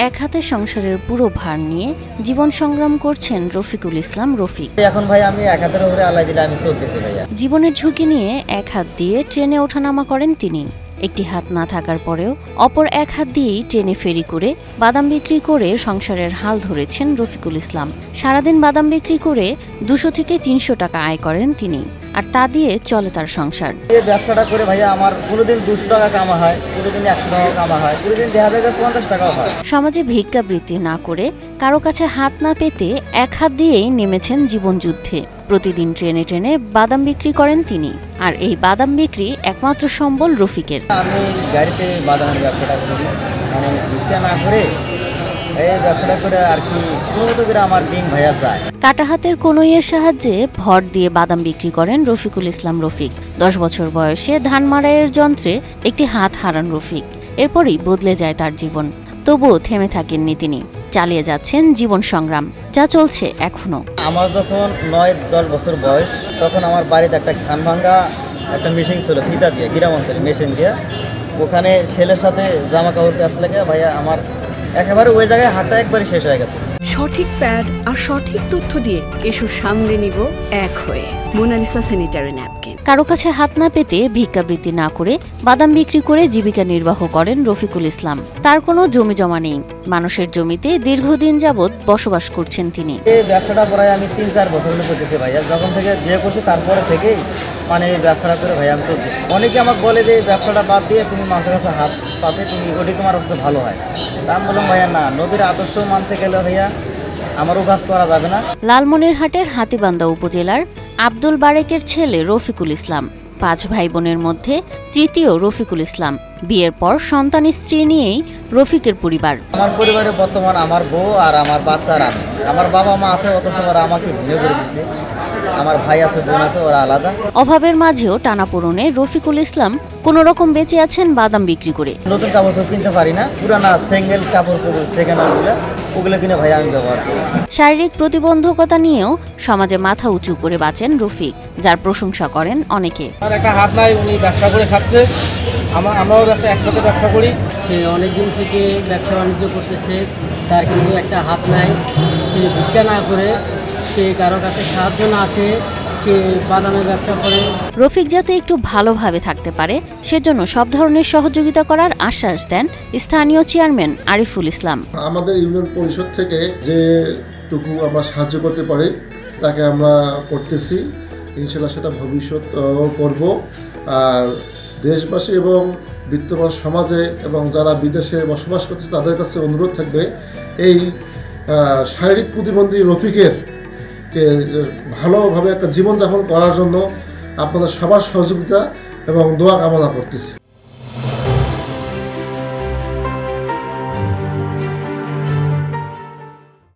এক হাতে সংসারের পুরো ভার নিয়ে জীবন সংগ্রাম করছেন রফিকুল ইসলাম রফিক। এখন ভাই আমি এক হাতের উপরে আল্লাহ দিলে আমি চলতেছি ভাইয়া। জীবনের ঝুঁকি নিয়ে এক হাত দিয়ে ট্রেনে ওঠানামা করেন তিনি। একটি হাত না থাকার পরেও অপর এক হাত দিয়েই ট্রেনে ফেরি করে বাদাম বিক্রি করে সংসারের হাল ধরেছেন রফিকুল ইসলাম। সারাদিন বাদাম বিক্রি করে 200 থেকে 300 টাকা আয় করেন তিনি, আর তা দিয়ে চলে তার সংসার। এই ব্যবসাটা করে ভাইয়া আমার কোনোদিন 200 টাকা কামা হয়, কোনোদিন 100 টাকা কামা হয়, কোনোদিন 50 টাকাও হয়। সমাজে ভিক্ষাবৃত্তি না করে কারো কাছে হাত না পেতে এক হাত দিয়েই নেমেছেন জীবনযুদ্ধে। প্রতিদিন ট্রেনে ট্রেনে বাদাম বিক্রি করেন তিনি, আর এই বাদাম বিক্রি একমাত্র সম্বল রফিকের। আমি গাড়িতে বাদামের ব্যবসাটা করি, মানে ভিক্ষা না করে এই ব্যবসাটা করে আর কি কোনোমতো করে আমার দিন ভাইয়া যায়। কাটা হাতের কনুইয়ের সাহায্যে ভর দিয়ে বাদাম বিক্রি করেন রফিকুল ইসলাম রফিক। 10 বছর বয়সে ধান মাড়াইয়ের যন্ত্রে একটি হাত হারান রফিক। এরপরই বদলে যায় তার জীবন। তবুও থেমে থাকেননি তিনি, চালিয়ে যাচ্ছেন জীবন সংগ্রাম, যা চলছে এখনো। আমার যখন 9-10 বছর বয়স, তখন আমার বাড়িতে একটা ধান ভাঙ্গা একটা মেশিন ছিল, ফিতা দিয়ে, গ্রাম অঞ্চলে মেশিন দিয়ে। ওখানে ছেলের সাথে জামা কাপড় কাছ লাগে ভাইয়া, আমার একেবারে ওই জায়গায় হাতটা একবারে শেষ হয়ে গেছে। সঠিক প্যাড আর সঠিক তথ্য দিয়ে এসব সামলে নিব এক হয়ে। Monalisa sanitary napkin. কারো কাছে হাত না পেতে ভিক্ষাবৃত্তি না করে বাদাম বিক্রি করে জীবিকা নির্বাহ করেন রফিকুল ইসলাম। তার কোনো জমি জমা নেই, মানুষের জমিতে দীর্ঘদিন যাবৎ বসবাস করছেন তিনি। এই ব্যবসাটা প্রায় আমি 3-4 বছর হলে করতেছি ভাইয়া। যখন থেকে বিয়ে করছি তারপরে থেকেই মানে এই ব্যবসাটা করে ভাইয়া আমি চলতেছি। অনেকে আমাকে বলে যে এই ব্যবসাটা বাদ দিয়ে তুমি মানুষের কাছে হাত পাতে, তুমি ওটি তোমার কাছে ভালো হয়। তা আমি বললাম ভাইয়া না, নবীর আদর্শ মানতে গেলে ভাইয়া আমারও কাজ করা যাবে না। লালমনিরহাটের হাতীবান্ধা উপজেলার আব্দুল বারেকের ছেলে রফিকুল ইসলাম। 5 ভাই বোনের মধ্যে তৃতীয় রফিকুল ইসলাম। বিয়ের পর সন্তান স্ত্রী নিয়েই রফিকের পরিবার। আমার পরিবারে বর্তমান আমার বউ আর আমার বাচ্চার আমি। আমার বাবা মা আছে, অথচ ওরা আমাকে ভিন্ন করে দিচ্ছে। আমার ভাই আছে, বোন আছে, ওরা আলাদা। অভাবের মাঝেও টানাপোড়েনে রফিকুল ইসলাম কোন রকম বেঁচে আছেন বাদাম বিক্রি করে। নতুন কাপড় কিনতে পারি না, পুরানা সিঙ্গেল কাপড় সেকেন্ড হ্যান্ড ওগুলো কিনে ভাই আমি ব্যবহার করি। শারীরিক প্রতিবন্ধকতা নিয়েও সমাজে মাথা উঁচু করে বাঁচেন রফিক, যার প্রশংসা করেন অনেকে। আর একটা হাত নাই, উনি ব্যবসা করে খাচ্ছে, আমরাও একসাথে ব্যবসা করি। সে অনেকদিন থেকে ব্যবসা বাণিজ্য করতেছে, তার কিন্তু একটা হাত নাই। সে ভিক্ষা না করে, সে কারো কাছে সাহায্য না আছে, সে বাদামের ব্যবসা করে। রফিক যাতে একটু ভালোভাবে থাকতে পারে সেজন্য সব ধরনের সহযোগিতা করার আশ্বাস দেন স্থানীয় চেয়ারম্যান আরিফুল ইসলাম। আমাদের ইউনিয়ন পরিষদ থেকে যেটুকু আমরা সাহায্য করতে পারি তাকে আমরা করতেছি, ইনশাল্লাহ সেটা ভবিষ্যৎ করব। আর দেশবাসী এবং বিত্তবান সমাজে এবং যারা বিদেশে বসবাস করতেছে তাদের কাছে অনুরোধ থাকবে এই শারীরিক প্রতিবন্ধী রফিকের ভালোভাবে একটা জীবনযাপন করার জন্য আপনাদের সবার সহযোগিতা এবং দোয়া কামনা করতেছি।